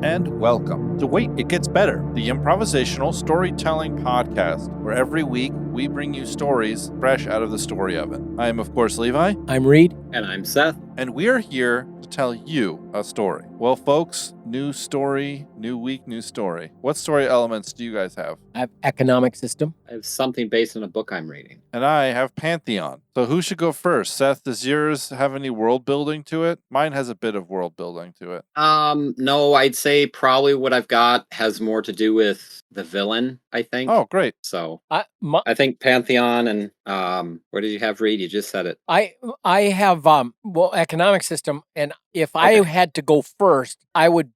and welcome to Wait, It Gets Better, the improvisational storytelling podcast, where every week we bring you stories fresh out of the story oven. I am, of course, Levi. I'm Reed. And I'm Seth. And we are here to tell you a story. Well, folks, new story, new week, new story. What story elements do you guys have? I have economic system. I have something based on a book I'm reading. And I have Pantheon. So who should go first? Seth, does yours have any world building to it? Mine has a bit of world building to it. No, I'd say probably what I've got has more to do with the villain, I think. Oh, great. So I think Pantheon and where did you have Reed? You just said it. I have economic system, and if I had to go first, I would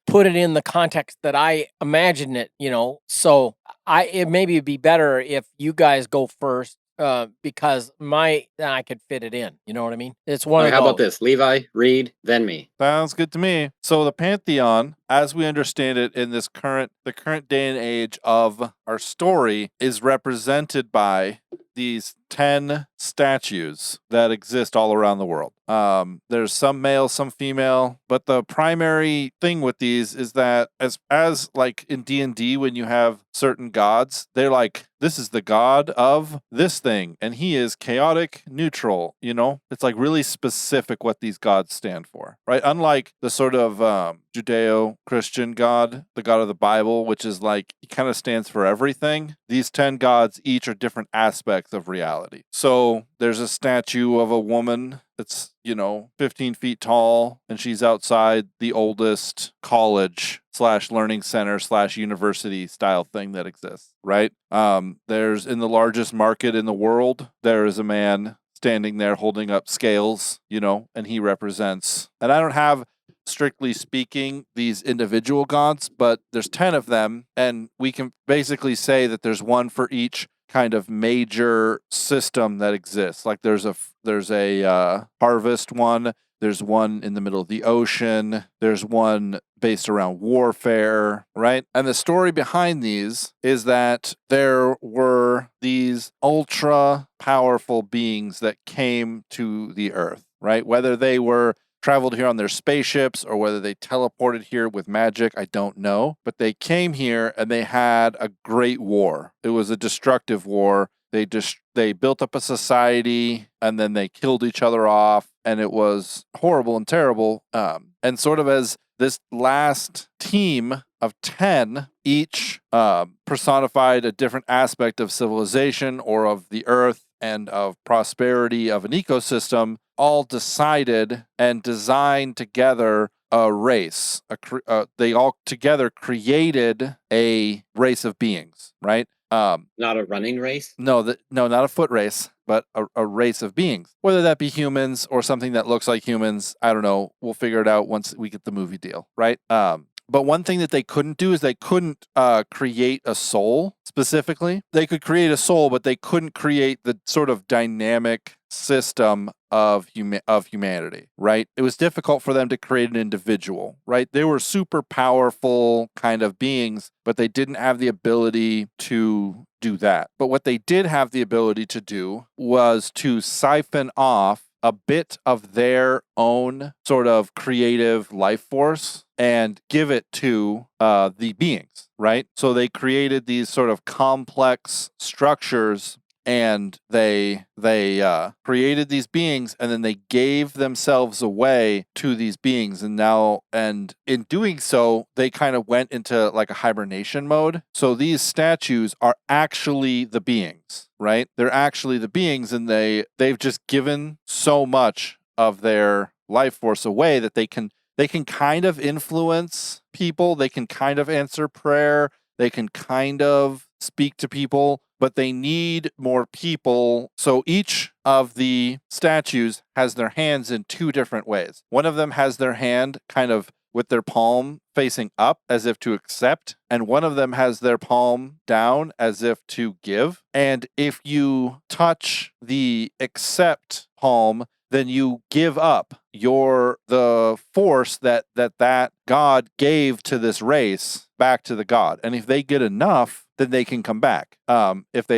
put it in the context that I imagine it. So it maybe be better if you guys go first. Because I could fit it in. You know what I mean? It's one of those. How about this? Levi, Reed, then me. Sounds good to me. So the Pantheon, as we understand it in the current day and age of our story, is represented by these 10 statues that exist all around the world. There's some male, some female, but the primary thing with these is that as like in D&D, when you have certain gods, they're like, this is the god of this thing, and he is chaotic neutral, It's like really specific what these gods stand for, right? Unlike the sort of Judeo-Christian God, the God of the Bible, which is like, he kind of stands for everything. These 10 gods each are different aspects of reality. So there's a statue of a woman that's, 15 feet tall, and she's outside the oldest college / learning center / university style thing that exists, right? There's in the largest market in the world, there is a man standing there holding up scales, and he represents, and I don't have, strictly speaking, these individual gods, but there's 10 of them, and we can basically say that there's one for each kind of major system that exists. Like there's a harvest one, there's one in the middle of the ocean, there's one based around warfare, right? And the story behind these is that there were these ultra powerful beings that came to the earth, right? Whether they were traveled here on their spaceships or whether they teleported here with magic, I don't know. But they came here and they had a great war. It was a destructive war. They built up a society and then they killed each other off, and it was horrible and terrible. And sort of as this last team of 10, each personified a different aspect of civilization or of the earth and of prosperity of an ecosystem, all decided and designed together a race. They all together created a race of beings, right? Not a running race? No, not a foot race, but a race of beings. Whether that be humans or something that looks like humans, I don't know. We'll figure it out once we get the movie deal, right? But one thing that they couldn't do is they couldn't create a soul specifically. They could create a soul, but they couldn't create the sort of dynamic system of humanity, right? It was difficult for them to create an individual, right? They were super powerful kind of beings, but they didn't have the ability to do that. But what they did have the ability to do was to siphon off a bit of their own sort of creative life force and give it to the beings, right? So they created these sort of complex structures, and they created these beings, and then they gave themselves away to these beings, and in doing so, they kind of went into like a hibernation mode. So these statues are actually the beings, right? They're actually the beings, and they've just given so much of their life force away that they can kind of influence people, they can kind of answer prayer, they can kind of speak to people, but they need more people. So each of the statues has their hands in two different ways. One of them has their hand kind of with their palm facing up as if to accept, and one of them has their palm down as if to give. And if you touch the accept palm, then you give up the force that God gave to this race back to the God. And if they get enough, then they can come back. If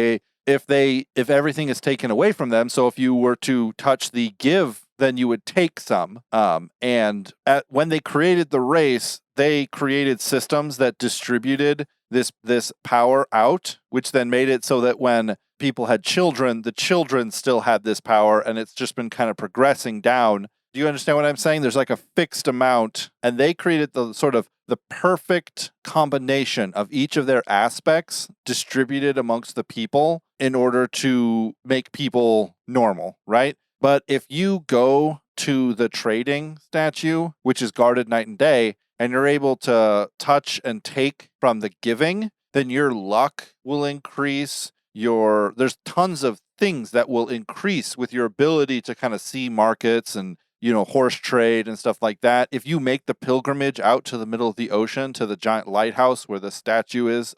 everything is taken away from them, so if you were to touch the give then you would take some. And when they created the race, they created systems that distributed this power out, which then made it so that when people had children, the children still had this power, and it's just been kind of progressing down. Do you understand what I'm saying? There's like a fixed amount, and they created the sort of the perfect combination of each of their aspects distributed amongst the people in order to make people normal, right? But if you go to the trading statue, which is guarded night and day, and you're able to touch and take from the giving, then your luck will increase. There's tons of things that will increase with your ability to kind of see markets and, horse trade and stuff like that. If you make the pilgrimage out to the middle of the ocean to the giant lighthouse where the statue is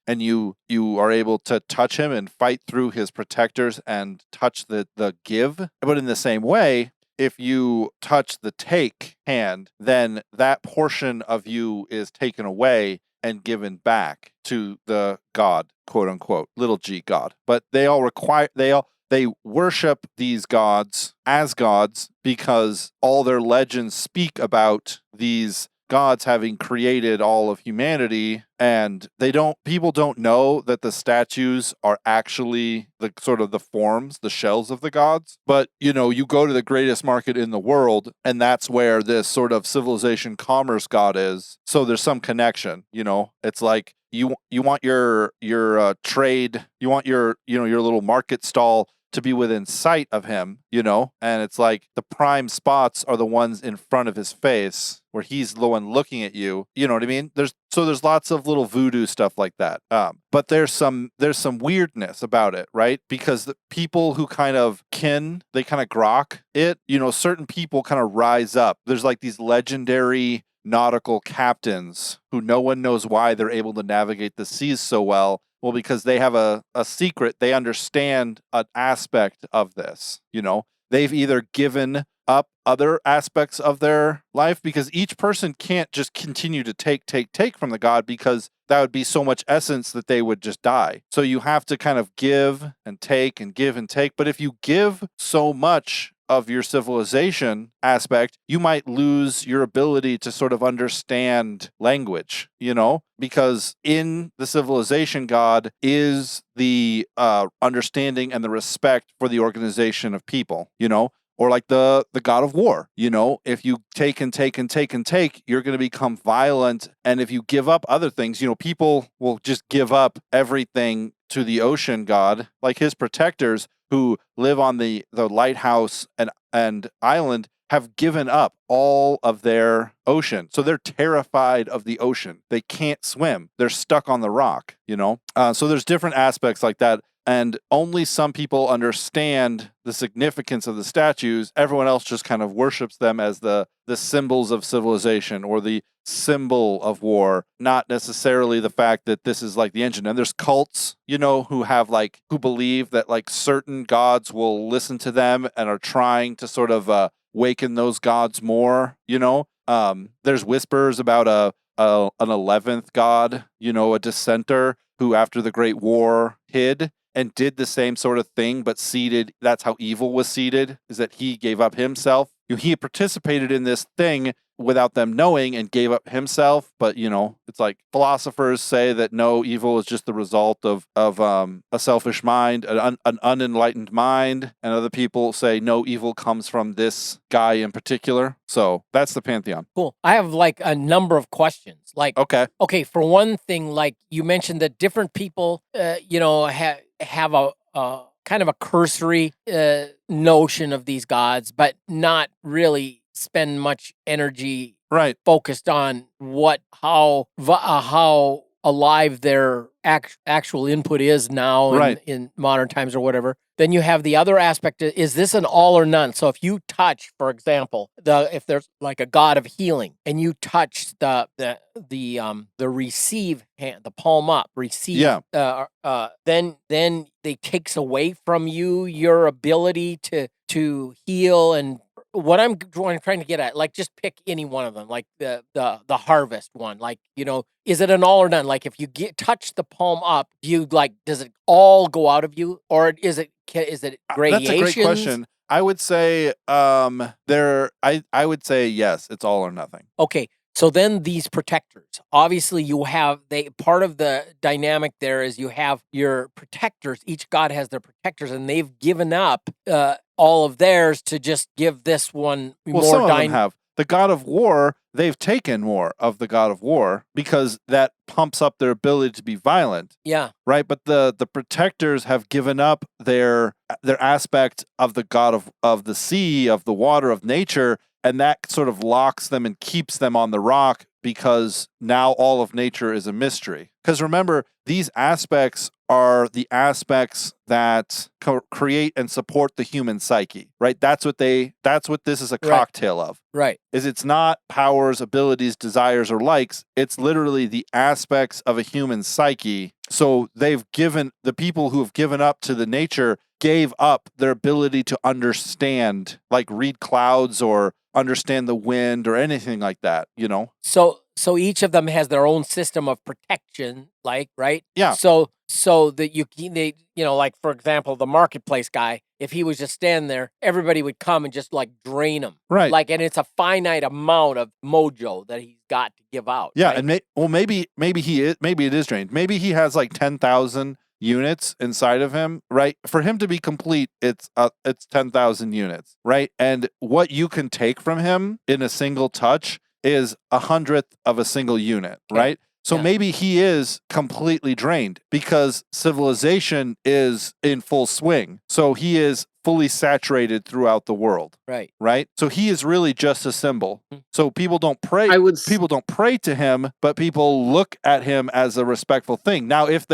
and you are able to touch him and fight through his protectors and touch the give. But in the same way, if you touch the take hand, then that portion of you is taken away and given back to the god, quote unquote, little g god. But they worship these gods as gods because all their legends speak about these gods having created all of humanity, and people don't know that the statues are actually the sort of the forms, the shells of the gods. But you go to the greatest market in the world, and that's where this sort of civilization commerce god is. So there's some connection. It's like you want your trade, you want your little market stall to be within sight of him, and it's like the prime spots are the ones in front of his face where he's the one looking at you. You know what I mean? There's lots of little voodoo stuff like that. But there's some weirdness about it, right? Because the people who they kind of grok it, certain people kind of rise up. There's like these legendary nautical captains who no one knows why they're able to navigate the seas so well. Well, because they have a secret, they understand an aspect of this. They've either given up other aspects of their life, because each person can't just continue to take from the god, because that would be so much essence that they would just die. So you have to kind of give and take and give and take. But if you give so much of your civilization aspect, you might lose your ability to sort of understand language, because in the civilization god is the understanding and the respect for the organization of people, or like the god of war. If you take and take and take and take, you're going to become violent. And if you give up other things, people will just give up everything to the ocean god, like his protectors who live on the lighthouse and island have given up all of their ocean. So they're terrified of the ocean. They can't swim. They're stuck on the rock, So there's different aspects like that. And only some people understand the significance of the statues. Everyone else just kind of worships them as the symbols of civilization or the symbol of war, not necessarily the fact that this is like the engine. And there's cults, who believe that like certain gods will listen to them and are trying to sort of waken those gods more. There's whispers about an 11th god, a dissenter who after the Great War hid and did the same sort of thing, but seeded. That's how evil was seeded, is that he gave up himself. He participated in this thing without them knowing and gave up himself. But, it's like philosophers say that no, evil is just the result of a selfish mind, an unenlightened mind. And other people say no, evil comes from this guy in particular. So that's the Pantheon. Cool. I have like a number of questions. Like, okay, for one thing, like you mentioned that different people, have a kind of a cursory notion of these gods, but not really spend much energy focused on how alive their actual input is now in modern times or whatever. Then you have the other aspect. Is this an all or none? So if you touch, for example, if there's like a god of healing and you touch the receive hand, the palm up, receive, then they takes away from you your ability to heal. And what I'm trying to get at, like, just pick any one of them, like the harvest one, like, is it an all or none? Like, if you touch the palm up, does it all go out of you, or is it gradations? That's a great question. I would say I would say yes, it's all or nothing. Okay. So then these protectors, obviously part of the dynamic there is you have your protectors. Each god has their protectors, and they've given up all of theirs to just give this one Well, some of them have. The god of war, they've taken more of the god of war because that pumps up their ability to be violent. Yeah. Right? But the protectors have given up their aspect of the god of the sea, of the water, of nature, and that sort of locks them and keeps them on the rock because now all of nature is a mystery. Because remember, these aspects are the aspects that create and support the human psyche, right? That's what this is a cocktail of. Right. It's not powers, abilities, desires, or likes. It's literally the aspects of a human psyche. So the people who have given up to the nature gave up their ability to understand, like read clouds or understand the wind or anything like that, So each of them has their own system of protection, like, right? Yeah. So that like, for example, the marketplace guy, if he was just standing there, everybody would come and just like drain him. Right. Like, and it's a finite amount of mojo that he's got to give out. Yeah. Right? And maybe it is drained. Maybe he has like 10,000 units inside of him, right? For him to be complete, it's 10,000 units, right? And what you can take from him in a single touch is 100th of a single unit, right? So maybe he is completely drained because civilization is in full swing. So he is fully saturated throughout the world. Right. Right? So he is really just a symbol. So people don't pray to him, but people look at him as a respectful thing. Now, if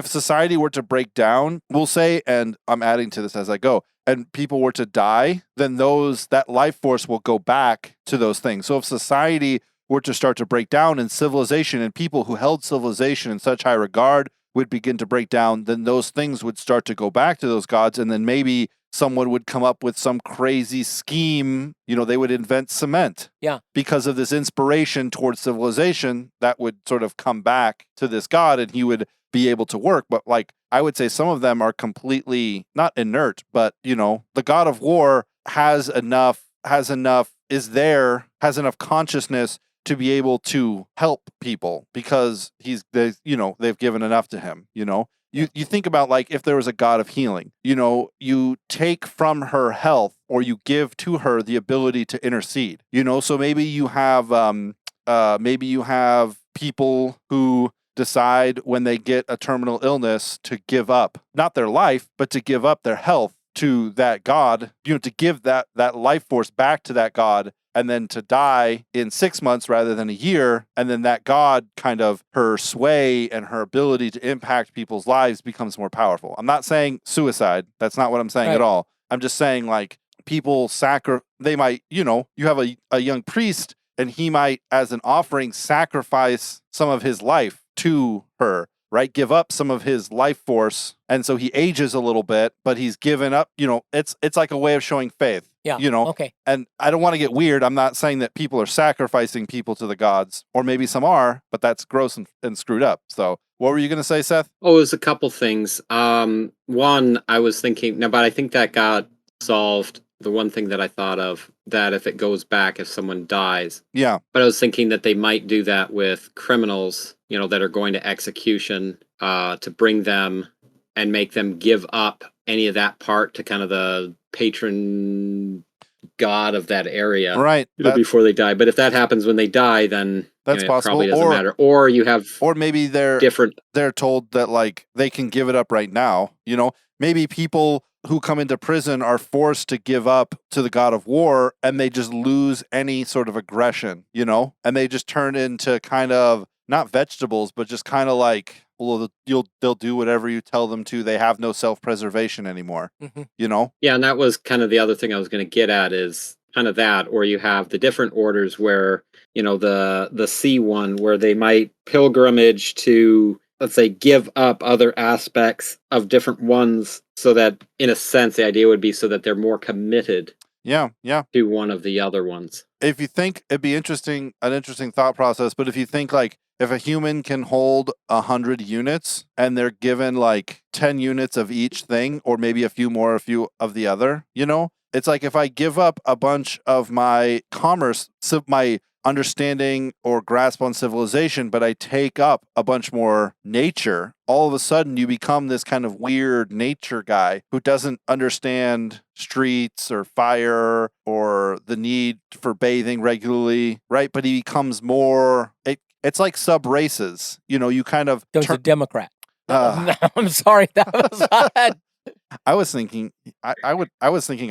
society were to break down, we'll say, and I'm adding to this as I go, and people were to die, then that life force will go back to those things. So if society were to start to break down and civilization and people who held civilization in such high regard would begin to break down, then those things would start to go back to those gods. And then maybe someone would come up with some crazy scheme. They would invent cement. Yeah. Because of this inspiration towards civilization that would sort of come back to this god and he would be able to work. But I would say some of them are completely not inert, but the god of war has enough consciousness to be able to help people because they've given enough to him. You think about if there was a god of healing, you take from her health or you give to her the ability to intercede. So maybe you have people who decide when they get a terminal illness to give up not their life but to give up their health to that god, to give that life force back to that god, and then to die in 6 months rather than a year. And then that god, kind of her sway and her ability to impact people's lives becomes more powerful. I'm not saying suicide. That's not what I'm saying at all. I'm just saying people they might, you have a young priest and he might, as an offering, sacrifice some of his life to her, right? Give up some of his life force. And so he ages a little bit, but he's given up, it's like a way of showing faith. Yeah. Okay. And I don't want to get weird. I'm not saying that people are sacrificing people to the gods, or maybe some are, but that's gross and screwed up. So what were you going to say, Seth? Oh, it was a couple things. One, I was thinking, but I think that got solved. The one thing that I thought of, that if it goes back, if someone dies. Yeah. But I was thinking that they might do that with criminals, that are going to execution, to bring them and make them give up any of that part to kind of the patron god of that area, right? Before they die. But if that happens when they die, then that's possible. It probably doesn't matter. Or you have, or maybe they're different. They're told that they can give it up right now. Maybe people who come into prison are forced to give up to the god of war, and they just lose any sort of aggression, and they just turn into kind of not vegetables, but just kind of they'll do whatever you tell them to. They have no self-preservation anymore. Yeah, and that was kind of the other thing I was going to get at, is kind of that, or you have the different orders where, the C one, where they might pilgrimage to, let's say, give up other aspects of different ones, so that, in a sense, the idea would be so that they're more committed Yeah. to one of the other ones. If you think it'd be an interesting thought process, but if you think like if a human can hold 100 units and they're given like 10 units of each thing, or maybe a few more, a few of the other, it's like if I give up a bunch of my commerce, my understanding or grasp on civilization, but I take up a bunch more nature, all of a sudden you become this kind of weird nature guy who doesn't understand streets or fire or the need for bathing regularly, right? But he becomes more, it's like sub races, you kind of There's a Democrat. I'm sorry, that was I was thinking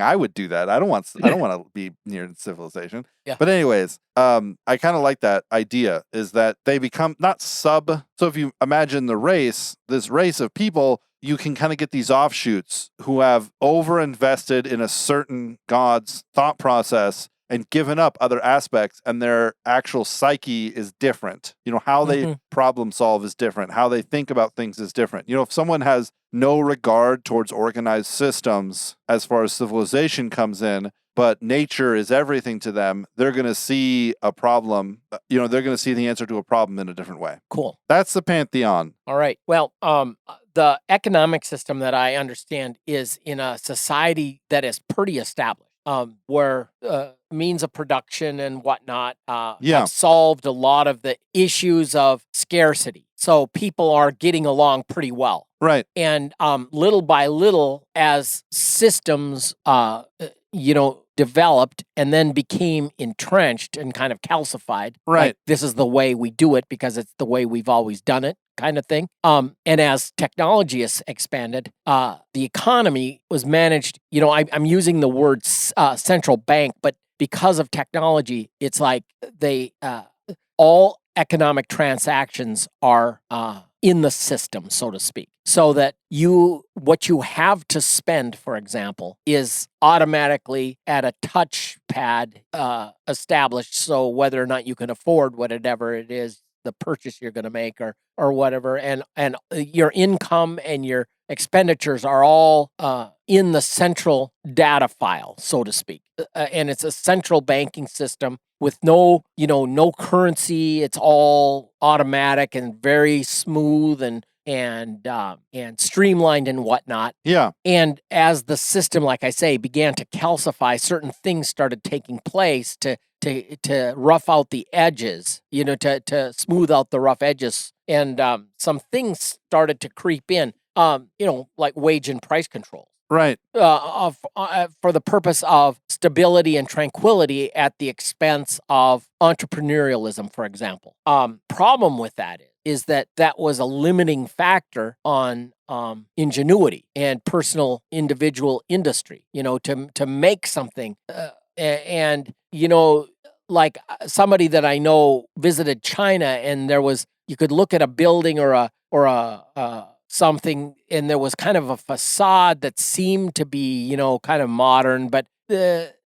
I would do that. I don't want to be near civilization. Yeah. But anyways, I kind of like that idea, is that they become not sub. So if you imagine this race of people, you can kind of get these offshoots who have overinvested in a certain god's thought process and given up other aspects, and their actual psyche is different. How they problem solve is different. How they think about things is different. If someone has no regard towards organized systems as far as civilization comes in, but nature is everything to them, they're going to see a problem. They're going to see the answer to a problem in a different way. Cool. That's the Pantheon. All right. Well, the economic system that I understand is in a society that is pretty established. Where means of production and whatnot have solved a lot of the issues of scarcity. So people are getting along pretty well. Right. And little by little, as systems, developed and then became entrenched and kind of calcified. Right. Like, this is the way we do it because it's the way we've always done it, kind of thing. And as technology has expanded, the economy was managed, I'm using the word central bank, but because of technology, it's like all economic transactions are in the system, so to speak. So that what you have to spend, for example, is automatically at a touchpad established. So whether or not you can afford whatever it is, the purchase you're going to make or whatever, and your income and your expenditures are all in the central data file, so to speak. And it's a central banking system with no currency. It's all automatic and very smooth and streamlined and whatnot. Yeah. And as the system, like I say, began to calcify, certain things started taking place to rough out the edges, to smooth out the rough edges. And some things started to creep in, like wage and price control. Right. For the purpose of stability and tranquility at the expense of entrepreneurialism, for example. Problem with that is that was a limiting factor on ingenuity and personal individual industry, to make something. Like somebody that I know visited China, and you could look at a building or a something, and there was kind of a facade that seemed to be, kind of modern, but it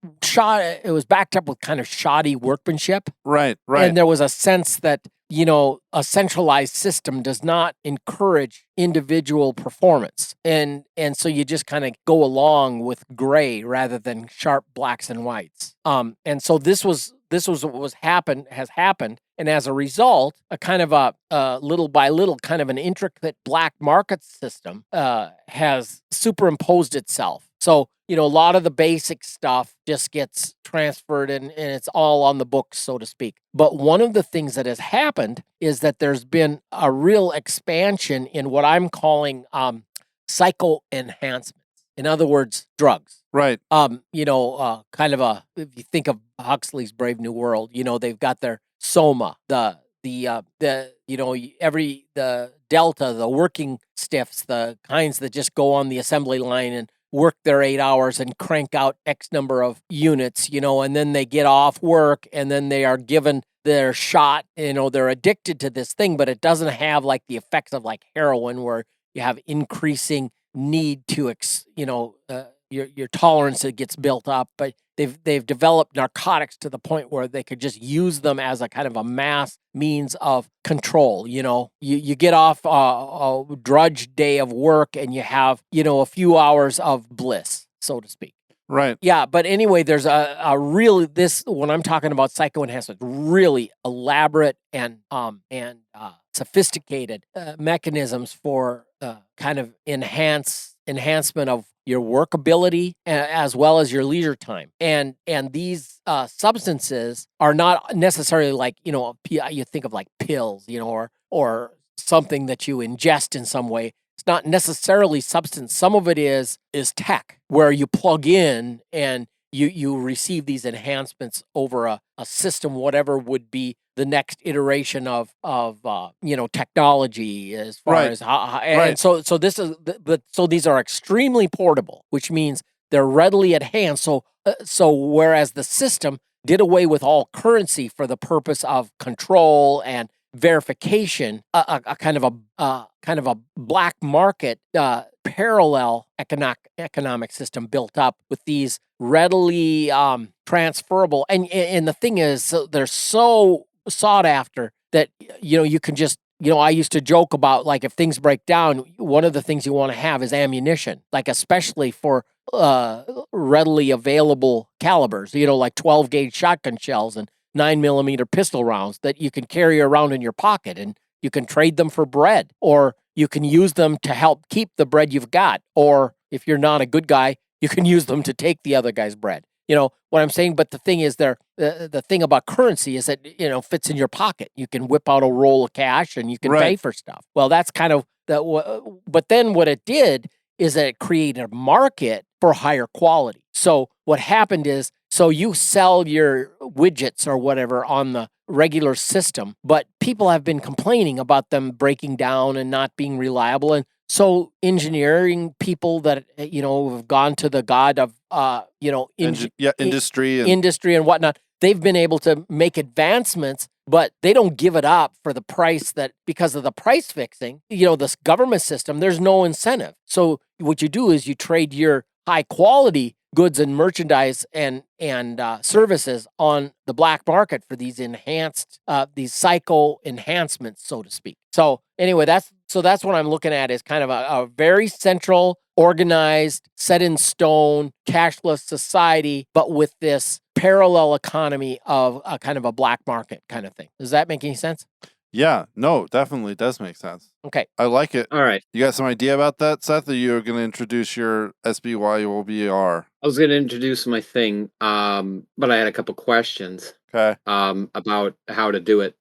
was backed up with kind of shoddy workmanship. Right. And there was a sense that, a centralized system does not encourage individual performance. And so you just kind of go along with gray rather than sharp blacks and whites. And so this was what has happened. And as a result, a kind of a little by little kind of an intricate black market system has superimposed itself. So, a lot of the basic stuff just gets transferred and it's all on the books, so to speak. But one of the things that has happened is that there's been a real expansion in what I'm calling psycho enhancements. In other words, drugs. Right. Kind of if you think of Huxley's Brave New World, they've got their soma, the delta, the working stiffs, the kinds that just go on the assembly line and work their 8 hours and crank out X number of units, and then they get off work and then they are given their shot, they're addicted to this thing, but it doesn't have like the effects of like heroin where you have increasing need to, your tolerance that gets built up, but they've developed narcotics to the point where they could just use them as a kind of a mass means of control. You get off a drudge day of work and you have, a few hours of bliss, so to speak. Right. Yeah, but anyway, there's a really when I'm talking about psycho enhancement, really elaborate and sophisticated mechanisms for kind of enhancement of your workability as well as your leisure time. And these substances are not necessarily like, you think of like pills, or something that you ingest in some way. It's not necessarily substance. Some of it is tech, where you plug in and you receive these enhancements over a system, whatever would be the next iteration of technology as far Right. as how and so this is so these are extremely portable, which means they're readily at hand. So whereas the system did away with all currency for the purpose of control and verification, a kind of a black market parallel economic system built up with these readily transferable, and the thing is, they're so sought after that you can just I used to joke about, like, if things break down, one of the things you want to have is ammunition, like especially for readily available calibers, like 12 gauge shotgun shells and 9mm pistol rounds that you can carry around in your pocket, and you can trade them for bread, or you can use them to help keep the bread you've got, or if you're not a good guy, you can use them to take the other guy's bread. You know what I'm saying? But the thing is, the thing about currency is that fits in your pocket. You can whip out a roll of cash and you can pay for stuff. Well, that's kind of that. But then what it did is that it created a market for higher quality. So what happened is, so you sell your widgets or whatever on the regular system, but people have been complaining about them breaking down and not being reliable. And so engineering people that, have gone to the god of, industry and whatnot, they've been able to make advancements, but they don't give it up for the price because of the price fixing, this government system, there's no incentive. So what you do is you trade your high quality goods and merchandise and services on the black market for these enhanced, these psycho enhancements, so to speak. So anyway, that's what I'm looking at, is kind of a very central, organized, set in stone, cashless society, but with this parallel economy of a kind of a black market kind of thing. Does that make any sense? Yeah, no, definitely does make sense. Okay. I like it. All right. You got some idea about that, Seth, or you're going to introduce your Sboabyar? I was going to introduce my thing, but I had a couple questions. Okay. About how to do it.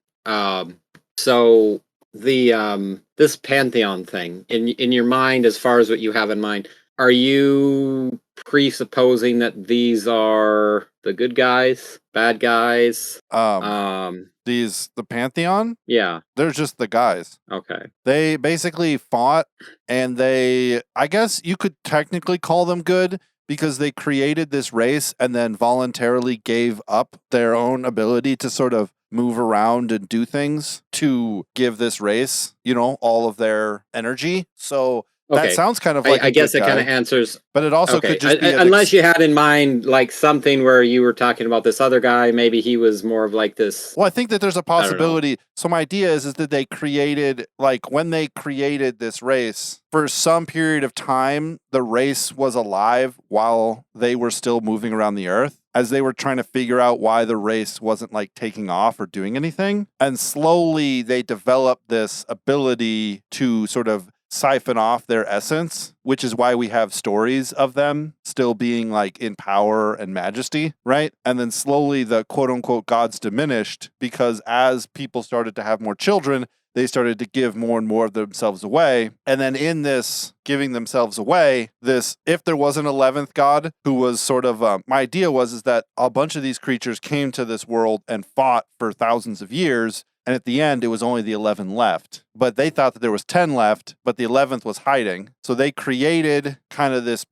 So the this Pantheon thing, in your mind, as far as what you have in mind, are you presupposing that these are the good guys, bad guys? The Pantheon? Yeah. They're just the guys. Okay. They basically fought, and I guess you could technically call them good, because they created this race and then voluntarily gave up their own ability to sort of move around and do things to give this race, all of their energy. So that sounds kind of like I guess it kind of answers. But it also could just be unless you had in mind like something where you were talking about this other guy, maybe he was more of like this. Well, I think that there's a possibility. So my idea is that they created, like, when they created this race, for some period of time, the race was alive while they were still moving around the earth, as they were trying to figure out why the race wasn't like taking off or doing anything. And slowly they developed this ability to sort of siphon off their essence, which is why we have stories of them still being like in power and majesty, right? And then slowly the quote unquote gods diminished, because as people started to have more children, they started to give more and more of themselves away. And then in this giving themselves away, if there was an 11th god who was sort of, my idea is that a bunch of these creatures came to this world and fought for thousands of years. And at the end, it was only the 11 left. But they thought that there was 10 left, but the 11th was hiding. So they created kind of this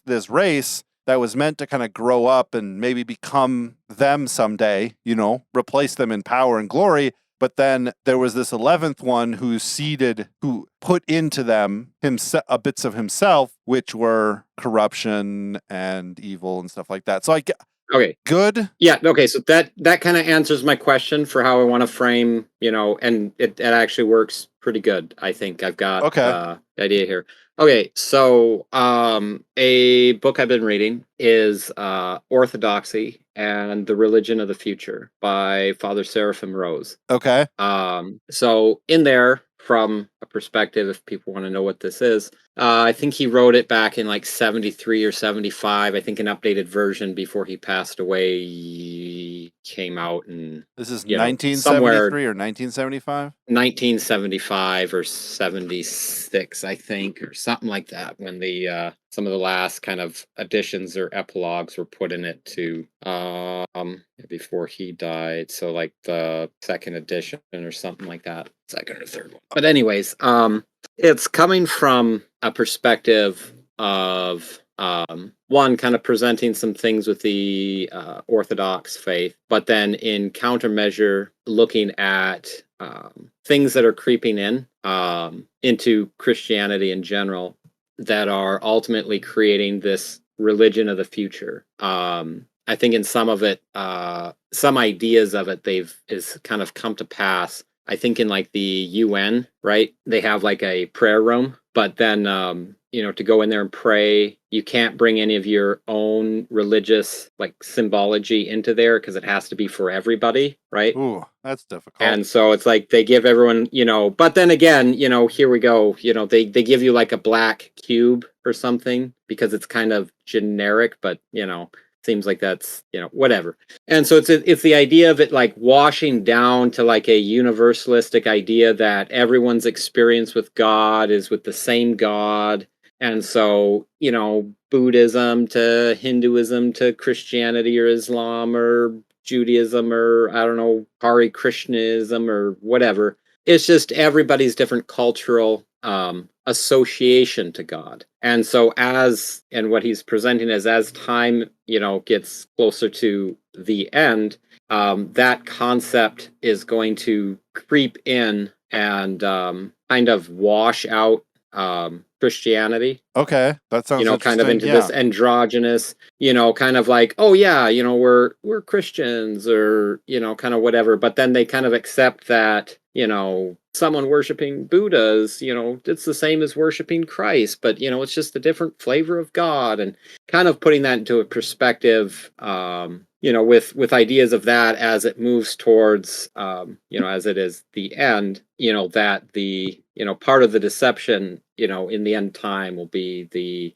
this race that was meant to kind of grow up and maybe become them someday, replace them in power and glory. But then there was this 11th one who put into them bits of himself, which were corruption and evil and stuff like that. So Okay. Good. Yeah. Okay. So that kind of answers my question for how I want to frame, and it actually works pretty good. I think I've got Okay. the idea here. Okay. So a book I've been reading is Orthodoxy and the Religion of the Future by Father Seraphim Rose. Okay. So in there, from a perspective, if people want to know what this is, I think he wrote it back in like 73 or 75. I think an updated version before he passed away came out, and This is somewhere 1973 or 1975? 1975 or 76, I think, or something like that, when the some of the last kind of additions or epilogues were put in it to before he died. So like the second edition or something like that, second or third one. But anyways, it's coming from a perspective of one, kind of presenting some things with the Orthodox faith, but then in countermeasure, looking at things that are creeping in into Christianity in general that are ultimately creating this religion of the future. I think in some of it, some ideas of it, is kind of come to pass. I think in like the UN, right? They have like a prayer room, but then to go in there and pray, you can't bring any of your own religious like symbology into there because it has to be for everybody, right? Ooh, that's difficult. And so it's like they give everyone, but then again, here we go, they give you like a black cube or something because it's kind of generic, but seems like that's whatever. And so it's the idea of it like washing down to like a universalistic idea that everyone's experience with God is with the same God. And so Buddhism to Hinduism to Christianity or Islam or Judaism or I don't know, Hare Krishnaism or whatever, it's just everybody's different cultural association to God. And so and what he's presenting is as time, gets closer to the end, that concept is going to creep in and kind of wash out Christianity. Okay, that sounds interesting. Kind of into this androgynous, kind of like, oh yeah, we're Christians or, kind of whatever. But then they kind of accept that, someone worshiping Buddhas, it's the same as worshiping Christ, but, it's just a different flavor of God, and kind of putting that into a perspective, with ideas of that as it moves towards, as it is the end, that the, part of the deception, in the end time will be the,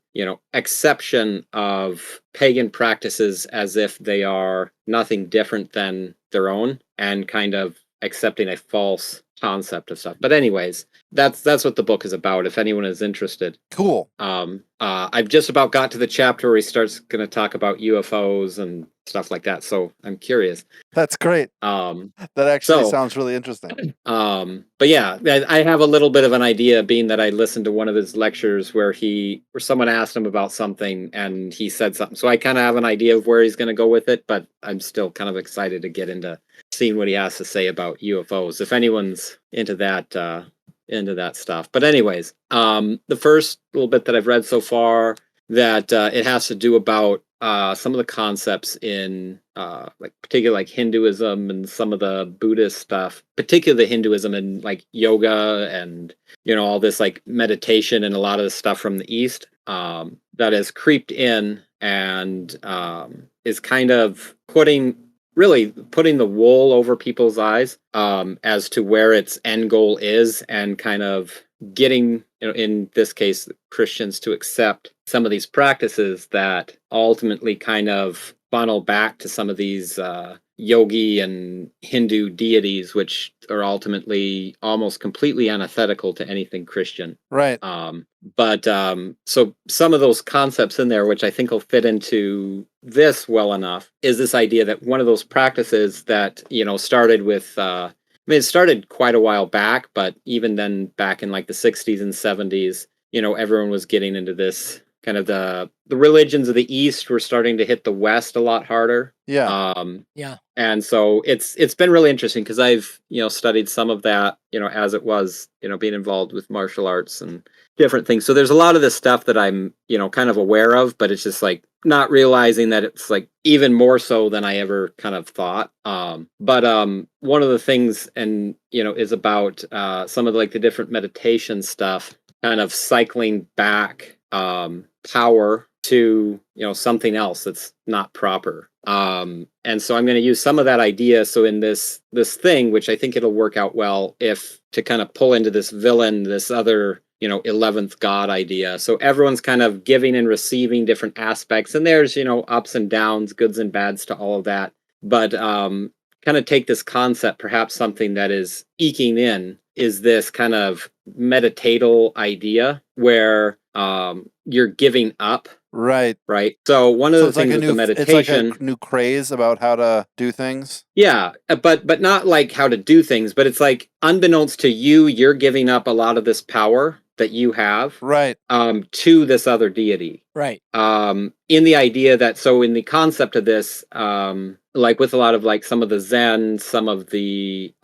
exception of pagan practices as if they are nothing different than their own, and kind of accepting a false concept of stuff. But anyways, that's what the book is about, if anyone is interested. Cool. I've just about got to the chapter where he starts going to talk about UFOs and stuff like that, so I'm curious. That's great. That actually sounds really interesting. But yeah, I have a little bit of an idea, being that I listened to one of his lectures where someone asked him about something and he said something, so I kind of have an idea of where he's going to go with it, but I'm still kind of excited to get into seeing what he has to say about UFOs, if anyone's into that stuff. But anyways, the first little bit that I've read so far, that it has to do about some of the concepts in like particularly like Hinduism and some of the Buddhist stuff, particularly the Hinduism and like yoga and all this like meditation and a lot of the stuff from the East that has creeped in and is kind of putting the wool over people's eyes as to where its end goal is, and kind of getting, in this case, Christians to accept some of these practices that ultimately kind of funnel back to some of these yogi and Hindu deities, which are ultimately almost completely antithetical to anything Christian. Right. But so some of those concepts in there, which I think will fit into this well enough, is this idea that one of those practices that, started with, it started quite a while back, but even then back in like the 60s and 70s, everyone was getting into this kind of the religions of the East were starting to hit the West a lot harder. Yeah. Yeah. And so it's been really interesting because I've, studied some of that, as it was, being involved with martial arts and different things. So there's a lot of this stuff that I'm, kind of aware of, but it's just like not realizing that it's like even more so than I ever kind of thought. But one of the things is about some of like the different meditation stuff, kind of cycling back power to something else that's not proper. And so I'm going to use some of that idea. So in this thing, which I think it'll work out well, if to kind of pull into this villain, this other 11th god idea. So everyone's kind of giving and receiving different aspects, and there's ups and downs, goods and bads to all of that. But kind of take this concept, perhaps something that is eking in is this kind of meditatal idea where you're giving up. Right. So one of the it's like things with the meditation, it's like a new craze about how to do things. yeah, but not like how to do things, but it's like unbeknownst to you, you're giving up a lot of this power that you have, right, to this other deity, right. In the idea that, so in the concept of this, like with a lot of like some of the Zen, some of the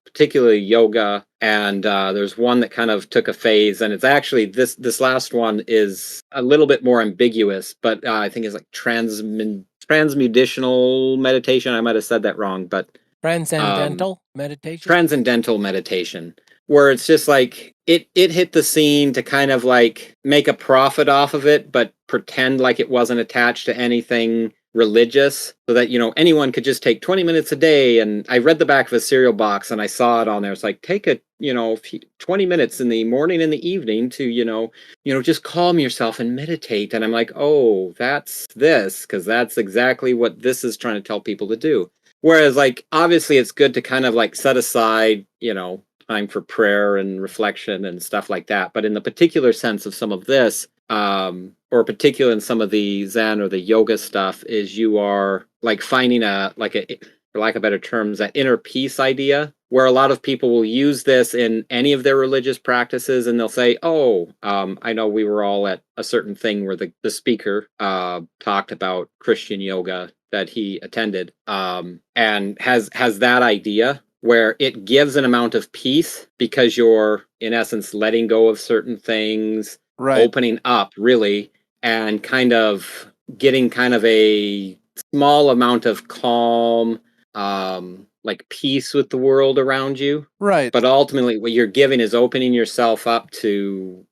particularly yoga, and there's one that kind of took a phase, and it's actually this last one is a little bit more ambiguous, but I think it's like transmutational meditation. I might have said that wrong, but Transcendental meditation. Transcendental meditation, where it's just like it hit the scene to kind of like make a profit off of it, but pretend like it wasn't attached to anything religious, so that anyone could just take 20 minutes a day. And I read the back of a cereal box and I saw it on there. It's like, take a 20 minutes in the morning and the evening to just calm yourself and meditate. And I'm like, oh, that's this, because that's exactly what this is trying to tell people to do. Whereas, like, obviously it's good to kind of like set aside time for prayer and reflection and stuff like that, but in the particular sense of some of this, or particular in some of the Zen or the yoga stuff, is you are like finding for lack of better terms, that inner peace idea, where a lot of people will use this in any of their religious practices, and they'll say, oh, I know we were all at a certain thing where the speaker talked about Christian yoga that he attended, and has that idea where it gives an amount of peace because you're, in essence, letting go of certain things, right, opening up, really, and kind of getting kind of a small amount of calm, like peace with the world around you. right. But ultimately, what you're giving is opening yourself up to,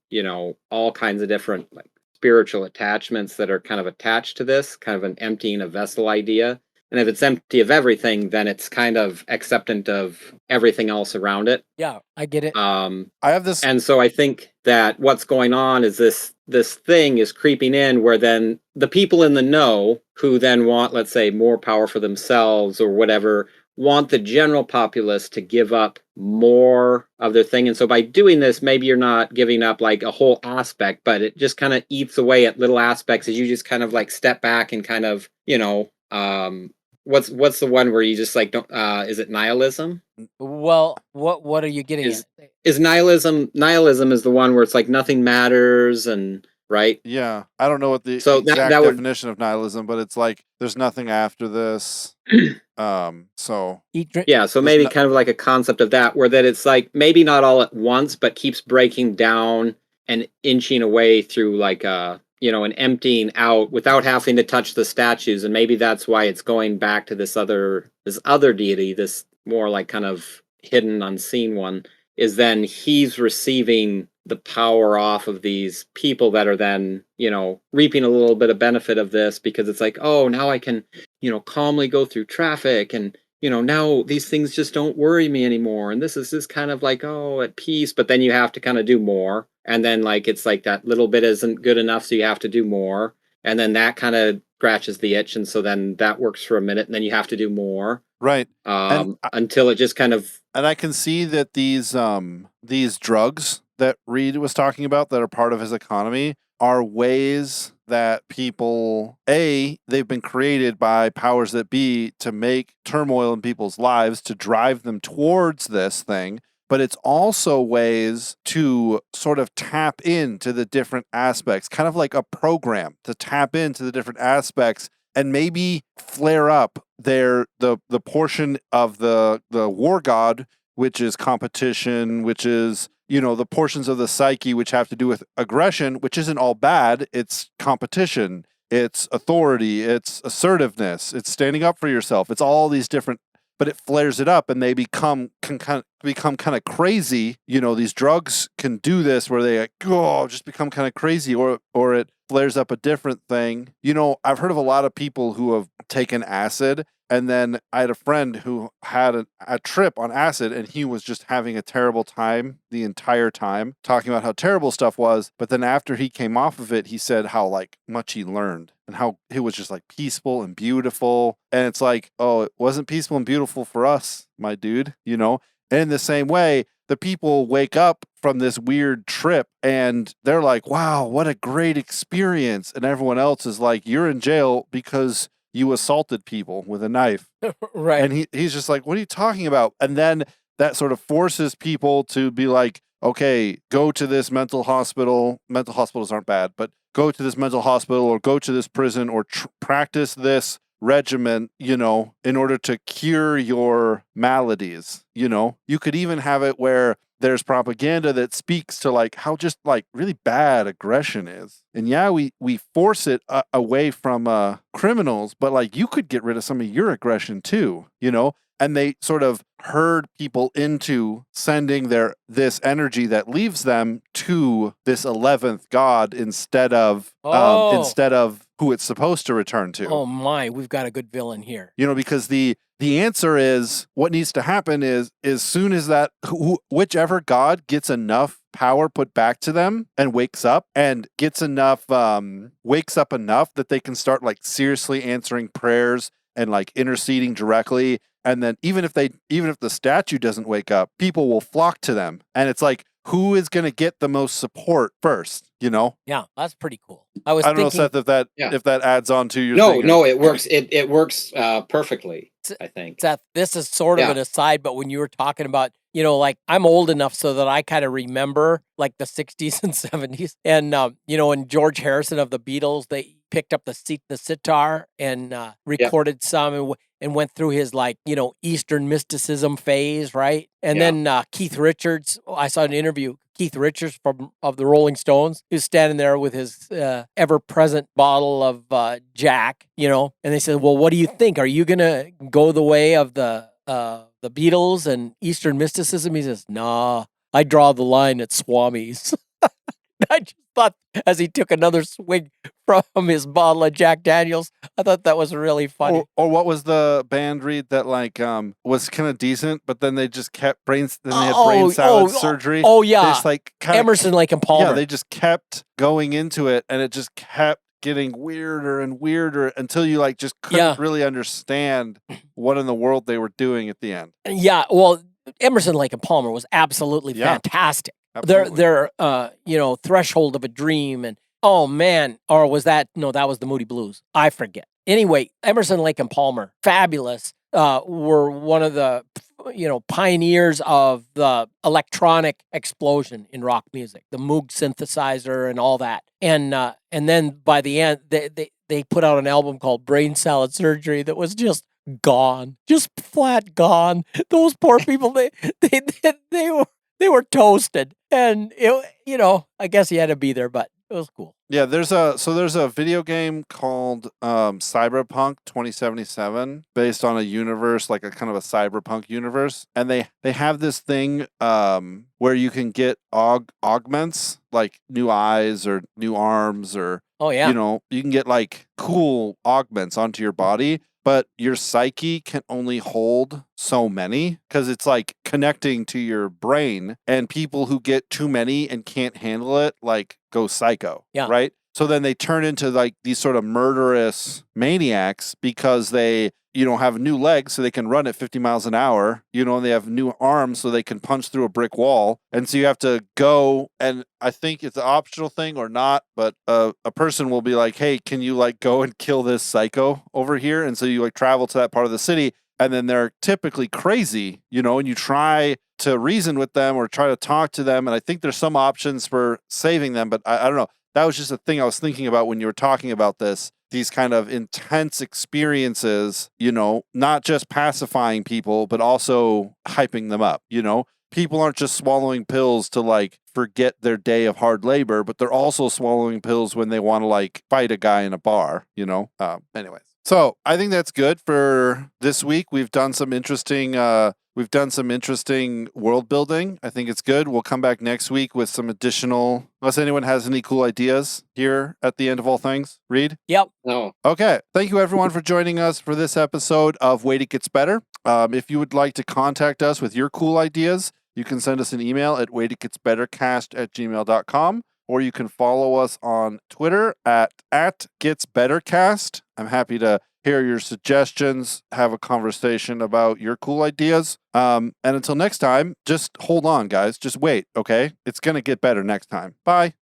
all kinds of different like spiritual attachments that are kind of attached to this, kind of an emptying a vessel idea. And if it's empty of everything, then it's kind of acceptant of everything else around it. Yeah, I get it. I have this, and so I think that what's going on is this thing is creeping in, where then the people in the know, who then want, let's say, more power for themselves or whatever, want the general populace to give up more of their thing. And so by doing this, maybe you're not giving up like a whole aspect, but it just kind of eats away at little aspects as you just kind of like step back and kind of, what's the one where you just like don't, is it nihilism? Well, what are you getting at? Is nihilism is the one where it's like nothing matters, and right? Yeah, I don't know what the So exact that would, definition of nihilism, but it's like there's nothing after this. So Eat, drink. yeah, so maybe kind of like a concept of that, where that it's like maybe not all at once, but keeps breaking down and inching away through like an emptying out without having to touch the statues. And maybe that's why it's going back to this other deity, this more like kind of hidden, unseen one, is then he's receiving the power off of these people that are then, reaping a little bit of benefit of this, because it's like, oh, now I can, calmly go through traffic, and, now these things just don't worry me anymore. And this is just kind of like, oh, at peace. But then you have to kind of do more. And then like, it's like that little bit isn't good enough, so you have to do more. And then that kind of scratches the itch. And so then that works for a minute, and then you have to do more. right. Until it just kind of... And I can see that these drugs that Reed was talking about that are part of his economy are ways that people, they've been created by powers that be to make turmoil in people's lives, to drive them towards this thing, but it's also ways to sort of tap into the different aspects, kind of like a program to tap into the different aspects and maybe flare up the portion of the war god, which is competition, which is, the portions of the psyche which have to do with aggression, which isn't all bad. It's competition, it's authority, it's assertiveness, it's standing up for yourself. It's all these different, but it flares it up and they become kind of crazy. These drugs can do this where they just become kind of crazy, or it flares up a different thing. I've heard of a lot of people who have taken acid, and then I had a friend who had a trip on acid, and he was just having a terrible time the entire time, talking about how terrible stuff was. But then after he came off of it, he said how much he learned and how it was just peaceful and beautiful. And it's oh, it wasn't peaceful and beautiful for us, my dude, And in the same way, the people wake up from this weird trip and they're like, wow, what a great experience. And everyone else is like, you're in jail because you assaulted people with a knife. Right. And he's just like, what are you talking about? And then that sort of forces people to be like, okay, go to this mental hospital. Mental hospitals aren't bad, but go to this mental hospital or go to this prison or practice this regimen, in order to cure your maladies. You could even have it where there's propaganda that speaks to how just really bad aggression is. And yeah, we force it away from criminals, but you could get rid of some of your aggression too, and they sort of herd people into sending this energy that leaves them to this 11th god instead of who it's supposed to return to. Oh my, we've got a good villain here. Because the answer is, what needs to happen is, as soon as that whichever god gets enough power put back to them and wakes up and gets enough wakes up enough that they can start seriously answering prayers and interceding directly. And then even if the statue doesn't wake up, people will flock to them. And it's who is going to get the most support first, Yeah, that's pretty cool. I don't know, Seth, if that adds on to your thing. No, it works. It works perfectly, I think. Seth, this is sort of an aside, but when you were talking about, I'm old enough so that I kind of remember the 60s and 70s. And, when George Harrison of the Beatles, they picked up the sitar and recorded some and went through his Eastern mysticism phase, right? And then Keith Richards, I saw an interview, Keith Richards of the Rolling Stones, who's standing there with his ever-present bottle of Jack, and they said, well, what do you think? Are you going to go the way of the Beatles and Eastern mysticism? He says, nah, I draw the line at Swami's. I just thought, as he took another swig from his bottle of Jack Daniels, I thought that was really funny. Or what was the band read that was kind of decent, but then they just kept they had brain salad surgery. Oh yeah, they just Emerson, Lake and Palmer. Yeah, they just kept going into it, and it just kept getting weirder and weirder until you just couldn't really understand what in the world they were doing at the end. Yeah, well, Emerson, Lake and Palmer was absolutely fantastic. Their Threshold of a Dream, and oh man, or was that that was the Moody Blues? I forget. Anyway, Emerson, Lake and Palmer, fabulous. Were one of the pioneers of the electronic explosion in rock music, the Moog synthesizer and all that. And then by the end, they put out an album called Brain Salad Surgery that was just gone, just flat gone. Those poor people, they were toasted, and I guess he had to be there, but it was cool. Yeah, there's a video game called Cyberpunk 2077 based on a universe, a kind of a cyberpunk universe, and they have this thing where you can get augments, like new eyes or new arms, or you can get cool augments onto your body. But your psyche can only hold so many because it's connecting to your brain, and people who get too many and can't handle it go psycho, right? So then they turn into these sort of murderous maniacs because they have new legs so they can run at 50 miles an hour, and they have new arms so they can punch through a brick wall. And so you have to go, and I think it's an optional thing or not, but a person will be like, hey, can you go and kill this psycho over here? And so you travel to that part of the city, and then they're typically crazy, and you try to reason with them or try to talk to them. And I think there's some options for saving them, but I don't know. That was just a thing I was thinking about when you were talking about this. These kind of intense experiences, not just pacifying people, but also hyping them up, People aren't just swallowing pills to like forget their day of hard labor, but they're also swallowing pills when they want to like fight a guy in a bar, anyways. So I think that's good for this week. We've done some interesting world building. I think it's good. We'll come back next week with some additional, unless anyone has any cool ideas here at the end of all things. Reed? Yep. No. Okay. Thank you everyone for joining us for this episode of Wait It Gets Better. If you would like to contact us with your cool ideas, you can send us an email at waititgetsbettercast@gmail.com, or you can follow us on Twitter at @getsbettercast. I'm happy to hear your suggestions, have a conversation about your cool ideas. And until next time, just hold on, guys. Just wait, okay? It's going to get better next time. Bye.